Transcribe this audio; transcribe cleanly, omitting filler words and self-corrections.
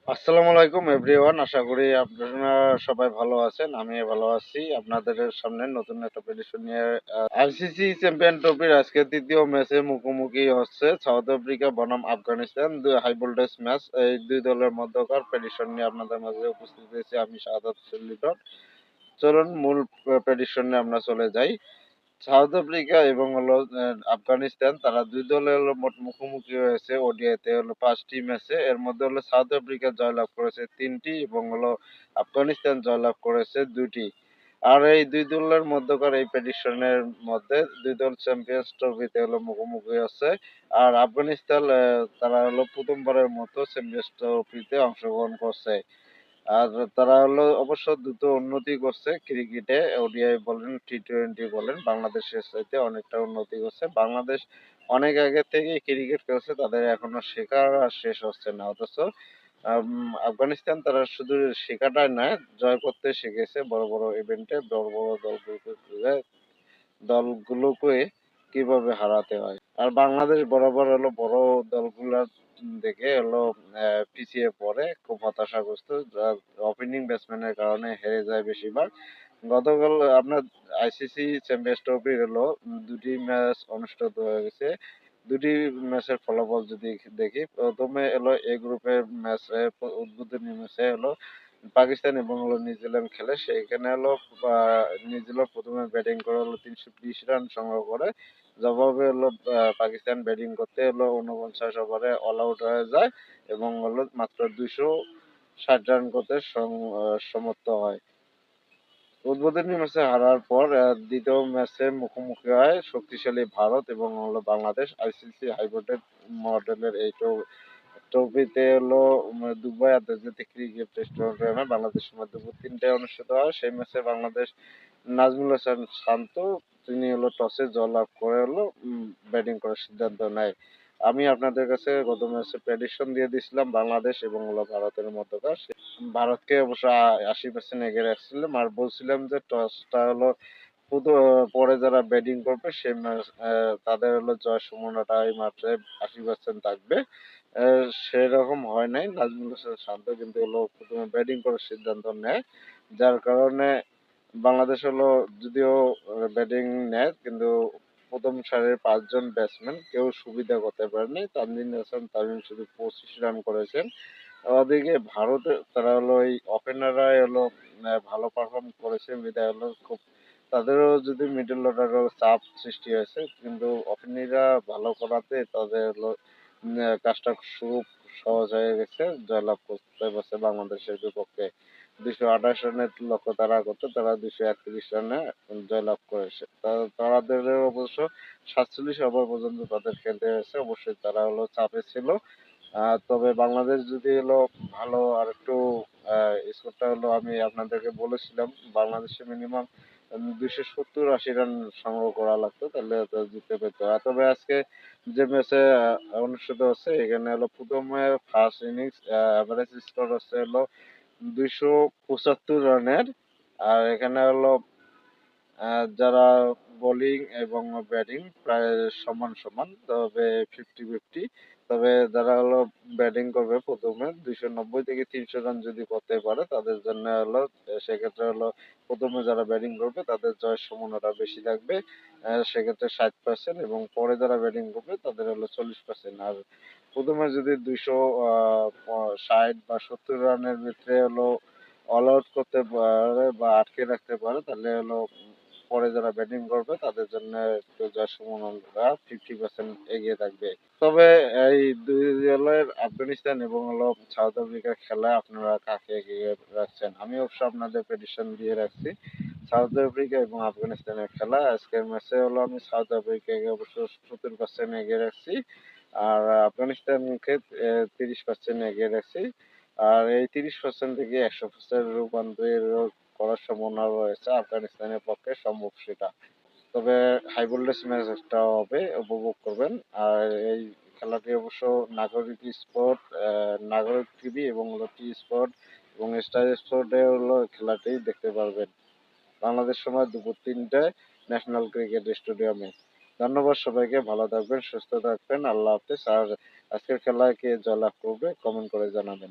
আসসালামু আলাইকুম এভরিওয়ান, আশা করি আপনারা সবাই ভালো আছেন। আমি ভালো আছি। আপনাদের সামনে নতুন একটা প্রেডিকশন নিয়ে আইসিসি চ্যাম্পিয়ন ট্রফির আজকে তৃতীয় ম্যাচে মুখোমুখি হচ্ছে সাউথ আফ্রিকা বনাম আফগানিস্তান। দুই হাই ভোল্টেজ ম্যাচ, এই দুই দলের মধ্যকার প্রেডিকশন নিয়ে আপনাদের মাঝে উপস্থিত হয়েছি আমি শাহাদাত লিটন। চলুন মূল প্রেডিকশন নিয়ে আমরা চলে যাই। সাউথ আফ্রিকা এবং আফগানিস্তান, তারা দুই দলে মোট মুখোমুখি হয়েছে ওডিআইতে 5টি ম্যাচে। এর মধ্যে সাউথ আফ্রিকা জয়লাভ করেছে 3টি এবং আফগানিস্তান জয়লাভ করেছে 2টি। আর এই দুই দলের মধ্যকার এই প্রেডিকশনের মধ্যে দুই দল চ্যাম্পিয়ন্স ট্রফিতে মুখোমুখি হচ্ছে। আর আফগানিস্তান তারা প্রথমবারের মতো চ্যাম্পিয়ন্স ট্রফিতে অংশগ্রহণ করছে। আর তারা অবশ্য দ্রুত উন্নতি করছে ক্রিকেটে, ওডিআই বলেন টি-টোয়েন্টি বলেন, বাংলাদেশের চাইতে অনেকটা উন্নতি করছে। বাংলাদেশ অনেক আগে থেকে ক্রিকেট খেলছে, তাদের এখনো শেখা আর শেষ হচ্ছে না। অথচ আফগানিস্তান তারা শুধু শেখাটাই নয়, জয় করতে শিখেছে। বড় বড় ইভেন্টে বড় বড় দলগুলোকে কিভাবে হারাতে হয়। আর বাংলাদেশ বরাবর বড় দলগুলা দেখে পিছিয়ে পড়ে, খুব হতাশাগ্রস্ত। ওপেনিং ব্যাটসম্যানের কারণে হেরে যায় বেশিরভাগ। গতকাল আপনার আইসিসি চ্যাম্পিয়ন্স ট্রফির 2টি ম্যাচ অনুষ্ঠিত হয়ে গেছে। 2টি ম্যাচের ফলাফল যদি দেখি, প্রথমে এ গ্রুপের ম্যাচ, উদ্বোধনী ম্যাচে পাকিস্তান এবং নিউজিল্যান্ড খেলে। সেখানে নিউজিল্যান্ড প্রথমে ব্যাটিং করে 320 রান সংগ্রহ করে। জবাবে পাকিস্তান ব্যাটিং করতে 49 ওভারে অল আউট হয়ে যায় এবং মাত্র 260 রান করতে সমর্থ হয়। উদ্বোধনী ম্যাচে হারার পর দ্বিতীয় ম্যাচে মুখোমুখি হয় শক্তিশালী ভারত এবং বাংলাদেশ। আইসিসি হাইভোল্টেজ মডেলের এই ট্রফিতে দুবাই আন্তর্জাতিক ক্রিকেট স্টেডিয়ামে বাংলাদেশ সময় দুপুর 3টায় অনুষ্ঠিত হয়। সেই ম্যাচে বাংলাদেশ নাজমুল হাসান শান্ত, তিনি টসে জয়লাভ করে ব্যাটিং করার সিদ্ধান্ত নেয়। আমি আপনাদের কাছে গত ম্যাচে প্রেডিকশন দিয়ে দিয়েছিলাম বাংলাদেশ এবং ভারতের মধ্যকার। ভারতকে অবশ্য 80% এগিয়ে রাখছিলাম আর বলছিলাম যে টসটা পরে যারা ব্যাটিং করবে সে ম্যাচ তাদের জয় সম্ভাবনাটাই মাত্র 80% থাকবে। সেরকম হয় নাই। নাজমুল হাসান শান্ত কিন্তু প্রথমে ব্যাটিং করার সিদ্ধান্ত নেয়, যার কারণে বাংলাদেশ যদিও ব্যাটিং নেয় কিন্তু প্রথম সারির 5জন ব্যাটসম্যান কেউ সুবিধা করতে পারেনি। তানজিদ হাসান তামিম শুধু 25 রান করেছেন। ওদিকে ভারতে তারা এই ওপেনাররাই ভালো পারফর্ম করেছে বিধায় খুব তাদেরও যদি মিডল অর্ডারেও চাপ সৃষ্টি হয়েছে, কিন্তু ওপেনাররা ভালো করাতে তাদের কাজটা খুব সহজ হয়ে গেছে। জয়লাভ করতে পারছে বাংলাদেশের বিপক্ষে। 228 রানের লক্ষ্য তারা করতে, তারা 231 রানে জয়লাভ করেছে। তাদের অবশ্য 47 ওভার পর্যন্ত তাদের খেলতে হয়েছে। অবশ্যই তারা চাপে ছিল। তবে বাংলাদেশ যদি ভালো আর একটু স্কোরটা আমি আপনাদেরকে বলেছিলাম বাংলাদেশে মিনিমাম 270-80 রান সংগ্রহ করা লাগতো, তাহলে তো জিততে পেত। তবে আজকে যে ম্যাচে অনুষ্ঠিত হচ্ছে, এখানে প্রথমে ফার্স্ট ইনিংস অ্যাভারেজ স্কোর হচ্ছে 275 রানের। আর এখানে যারা বোলিং এবং ব্যাটিং প্রায় সমান সমান, তবে 50-50। তবে যারা ব্যাটিং করবে প্রথমে 290 থেকে 300 রান যদি করতে পারে তাদের জন্য সেক্ষেত্রে প্রথমে যারা ব্যাটিং করবে তাদের জয়ের সম্ভাবনাটা বেশি থাকবে। সেক্ষেত্রে 60%, এবং পরে যারা ব্যাটিং করবে তাদের 40%। আর প্রথমে যদি 260 বা 70 রানের ভিতরে অল আউট করতে পারে বা আটকে রাখতে পারে, তাহলে পরে যারা ব্যাটিং করবে তাদের জন্য একটু জয়ের সম্ভাবনা 50% এগিয়ে থাকবে। তবে এই দুই দলের আফগানিস্তান এবং সাউথ আফ্রিকার খেলা আপনারা কাকে এগিয়ে রাখছেন? আমি অবশ্য আপনাদের প্রেডিকশন দিয়ে রাখছি সাউথ আফ্রিকা এবং আফগানিস্তানের খেলা। আজকের ম্যাচে আমি সাউথ আফ্রিকাকে অবশ্য 70% এগিয়ে রাখছি, আর আফগানিস্তানকে 30% এগিয়ে রাখছি। আর এই 30% থেকে 100% রূপান্তর করার সম্ভাবনা রয়েছে আফগানিস্তানের পক্ষে সম্ভব সেটা। তবে হাই ভোল্টেজ ম্যাচ একটা হবে, উপভোগ করবেন। আর এই খেলাটি অবশ্য নাগরিক স্পোর্ট, নাগরিক টিভি এবং টি স্পোর্ট এবং স্টার স্পোর্টে খেলাটি দেখতে পারবেন বাংলাদেশ সময় দুপুর 3টায় ন্যাশনাল ক্রিকেট স্টেডিয়ামে। ধন্যবাদ সবাইকে, ভালো থাকবেন, সুস্থ থাকবেন, আল্লাহ হাফেজ। আর আজকের খেলায় কে জয়লাভ করবে কমেন্ট করে জানাবেন।